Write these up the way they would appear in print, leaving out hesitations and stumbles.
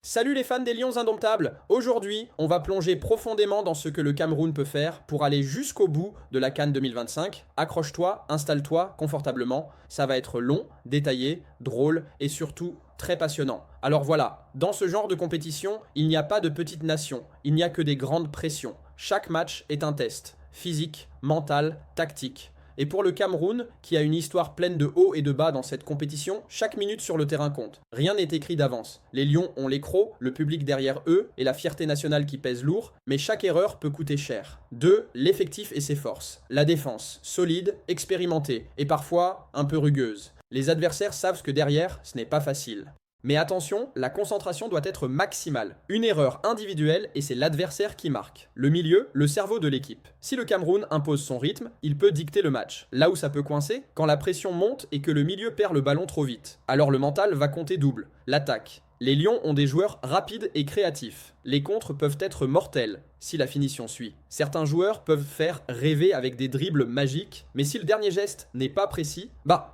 Salut les fans des Lions Indomptables. Aujourd'hui, on va plonger profondément dans ce que le Cameroun peut faire pour aller jusqu'au bout de la CAN 2025. Accroche-toi, installe-toi confortablement, ça va être long, détaillé, drôle et surtout très passionnant. Alors voilà, dans ce genre de compétition, il n'y a pas de petites nations, il n'y a que des grandes pressions. Chaque match est un test, physique, mental, tactique. Et pour le Cameroun, qui a une histoire pleine de hauts et de bas dans cette compétition, chaque minute sur le terrain compte. Rien n'est écrit d'avance. Les Lions ont les crocs, le public derrière eux et la fierté nationale qui pèse lourd, mais chaque erreur peut coûter cher. 2. L'effectif et ses forces. La défense, solide, expérimentée et parfois un peu rugueuse. Les adversaires savent que derrière, ce n'est pas facile. Mais attention, la concentration doit être maximale. Une erreur individuelle et c'est l'adversaire qui marque. Le milieu, le cerveau de l'équipe. Si le Cameroun impose son rythme, il peut dicter le match. Là où ça peut coincer, quand la pression monte et que le milieu perd le ballon trop vite. Alors le mental va compter double. L'attaque. Les Lions ont des joueurs rapides et créatifs. Les contres peuvent être mortels, si la finition suit. Certains joueurs peuvent faire rêver avec des dribbles magiques, mais si le dernier geste n'est pas précis,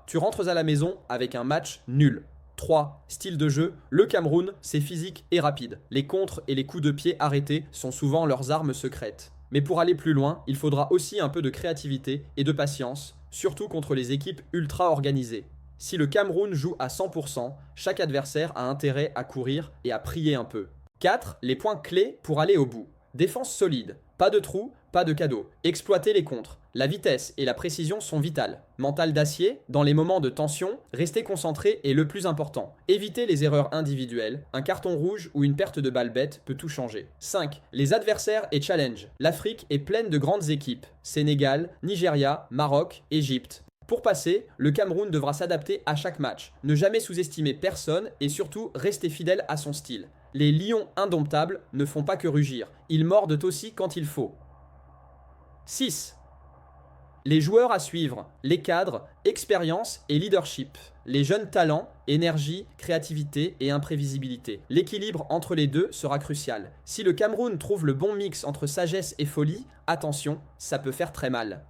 tu rentres à la maison avec un match nul. 3. Style de jeu. Le Cameroun, c'est physique et rapide. Les contres et les coups de pied arrêtés sont souvent leurs armes secrètes. Mais pour aller plus loin, il faudra aussi un peu de créativité et de patience, surtout contre les équipes ultra organisées. Si le Cameroun joue à 100%, chaque adversaire a intérêt à courir et à prier un peu. 4. Les points clés pour aller au bout. Défense solide. Pas de trous, pas de cadeaux. Exploiter les contres. La vitesse et la précision sont vitales. Mental d'acier, dans les moments de tension, rester concentré est le plus important. Éviter les erreurs individuelles, un carton rouge ou une perte de balle bête peut tout changer. 5. Les adversaires et challenge. L'Afrique est pleine de grandes équipes. Sénégal, Nigeria, Maroc, Égypte. Pour passer, le Cameroun devra s'adapter à chaque match, ne jamais sous-estimer personne et surtout rester fidèle à son style. Les lions indomptables ne font pas que rugir, ils mordent aussi quand il faut. 6. Les joueurs à suivre, les cadres, expérience et leadership. Les jeunes talents, énergie, créativité et imprévisibilité. L'équilibre entre les deux sera crucial. Si le Cameroun trouve le bon mix entre sagesse et folie, attention, ça peut faire très mal.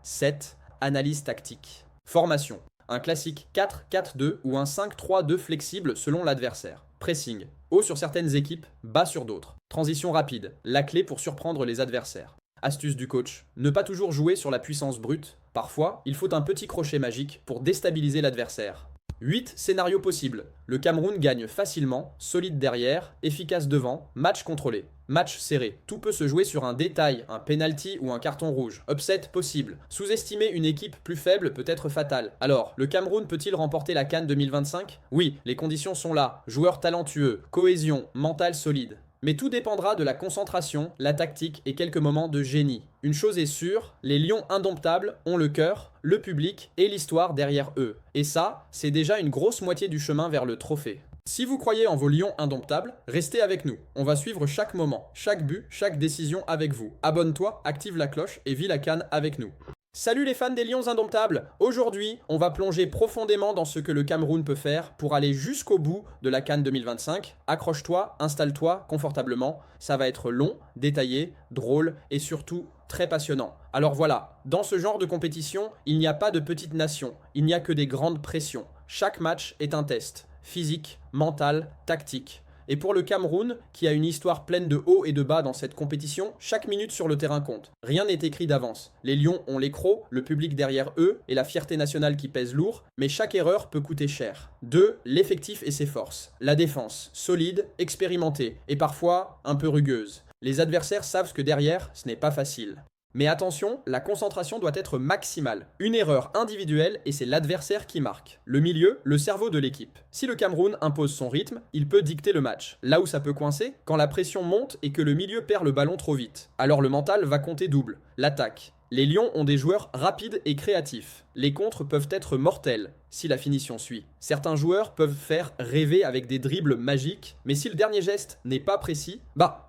7. Analyse tactique. Formation. Un classique 4-4-2 ou un 5-3-2 flexible selon l'adversaire. Pressing. Haut sur certaines équipes, bas sur d'autres. Transition rapide. La clé pour surprendre les adversaires. Astuce du coach. Ne pas toujours jouer sur la puissance brute. Parfois, il faut un petit crochet magique pour déstabiliser l'adversaire. 8 scénarios possibles. Le Cameroun gagne facilement, solide derrière, efficace devant, match contrôlé. Match serré. Tout peut se jouer sur un détail, un penalty ou un carton rouge. Upset possible. Sous-estimer une équipe plus faible peut être fatal. Alors, le Cameroun peut-il remporter la CAN 2025 ? Oui, les conditions sont là. Joueurs talentueux, cohésion, mental solide. Mais tout dépendra de la concentration, la tactique et quelques moments de génie. Une chose est sûre, les Lions indomptables ont le cœur, le public et l'histoire derrière eux. Et ça, c'est déjà une grosse moitié du chemin vers le trophée. Si vous croyez en vos Lions indomptables, restez avec nous. On va suivre chaque moment, chaque but, chaque décision avec vous. Abonne-toi, active la cloche et vis la CAN avec nous. Salut les fans des Lions Indomptables. Aujourd'hui, on va plonger profondément dans ce que le Cameroun peut faire pour aller jusqu'au bout de la CAN 2025. Accroche-toi, installe-toi confortablement, ça va être long, détaillé, drôle et surtout très passionnant. Alors voilà, dans ce genre de compétition, il n'y a pas de petites nations, il n'y a que des grandes pressions. Chaque match est un test, physique, mental, tactique. Et pour le Cameroun, qui a une histoire pleine de hauts et de bas dans cette compétition, chaque minute sur le terrain compte. Rien n'est écrit d'avance. Les Lions ont les crocs, le public derrière eux et la fierté nationale qui pèse lourd, mais chaque erreur peut coûter cher. 2. L'effectif et ses forces. La défense, solide, expérimentée et parfois un peu rugueuse. Les adversaires savent que derrière, ce n'est pas facile. Mais attention, la concentration doit être maximale. Une erreur individuelle et c'est l'adversaire qui marque. Le milieu, le cerveau de l'équipe. Si le Cameroun impose son rythme, il peut dicter le match. Là où ça peut coincer, quand la pression monte et que le milieu perd le ballon trop vite. Alors le mental va compter double. L'attaque. Les Lions ont des joueurs rapides et créatifs. Les contres peuvent être mortels, si la finition suit. Certains joueurs peuvent faire rêver avec des dribbles magiques, mais si le dernier geste n'est pas précis,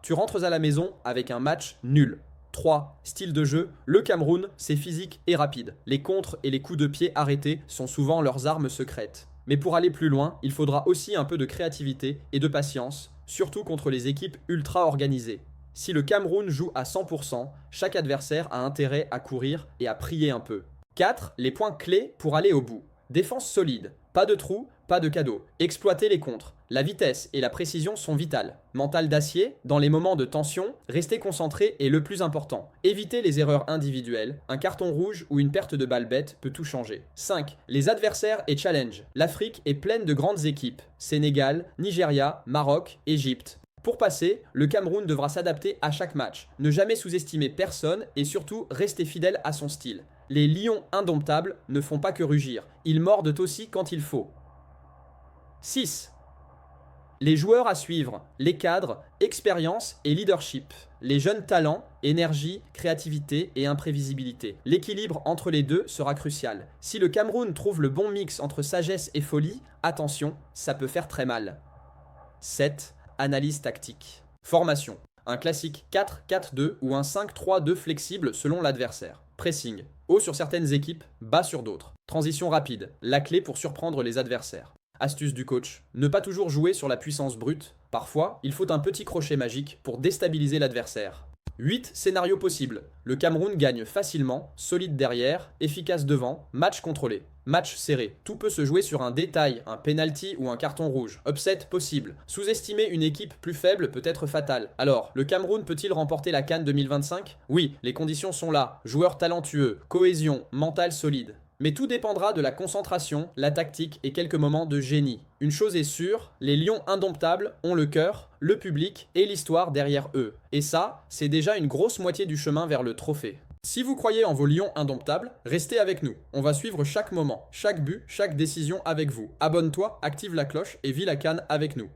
tu rentres à la maison avec un match nul. 3. Style de jeu. Le Cameroun, c'est physique et rapide. Les contres et les coups de pied arrêtés sont souvent leurs armes secrètes. Mais pour aller plus loin, il faudra aussi un peu de créativité et de patience, surtout contre les équipes ultra organisées. Si le Cameroun joue à 100%, chaque adversaire a intérêt à courir et à prier un peu. 4. Les points clés pour aller au bout. Défense solide. Pas de trous, pas de cadeau. Exploitez les contres. La vitesse et la précision sont vitales. Mental d'acier, dans les moments de tension, restez concentré est le plus important. Évitez les erreurs individuelles. Un carton rouge ou une perte de balle bête peut tout changer. 5. Les adversaires et challenge. L'Afrique est pleine de grandes équipes. Sénégal, Nigeria, Maroc, Égypte. Pour passer, le Cameroun devra s'adapter à chaque match. Ne jamais sous-estimer personne et surtout rester fidèle à son style. Les lions indomptables ne font pas que rugir. Ils mordent aussi quand il faut. 6. Les joueurs à suivre, les cadres, expérience et leadership. Les jeunes talents, énergie, créativité et imprévisibilité. L'équilibre entre les deux sera crucial. Si le Cameroun trouve le bon mix entre sagesse et folie, attention, ça peut faire très mal. 7. Analyse tactique. Formation. Un classique 4-4-2 ou un 5-3-2 flexible selon l'adversaire. Pressing. Haut sur certaines équipes, bas sur d'autres. Transition rapide. La clé pour surprendre les adversaires. Astuce du coach. Ne pas toujours jouer sur la puissance brute. Parfois, il faut un petit crochet magique pour déstabiliser l'adversaire. 8 scénarios possibles. Le Cameroun gagne facilement, solide derrière, efficace devant, match contrôlé. Match serré. Tout peut se jouer sur un détail, un penalty ou un carton rouge. Upset possible. Sous-estimer une équipe plus faible peut être fatal. Alors, le Cameroun peut-il remporter la CAN 2025 ? Oui, les conditions sont là. Joueurs talentueux, cohésion, mental solide. Mais tout dépendra de la concentration, la tactique et quelques moments de génie. Une chose est sûre, les lions indomptables ont le cœur, le public et l'histoire derrière eux. Et ça, c'est déjà une grosse moitié du chemin vers le trophée. Si vous croyez en vos lions indomptables, restez avec nous. On va suivre chaque moment, chaque but, chaque décision avec vous. Abonne-toi, active la cloche et vis la CAN avec nous.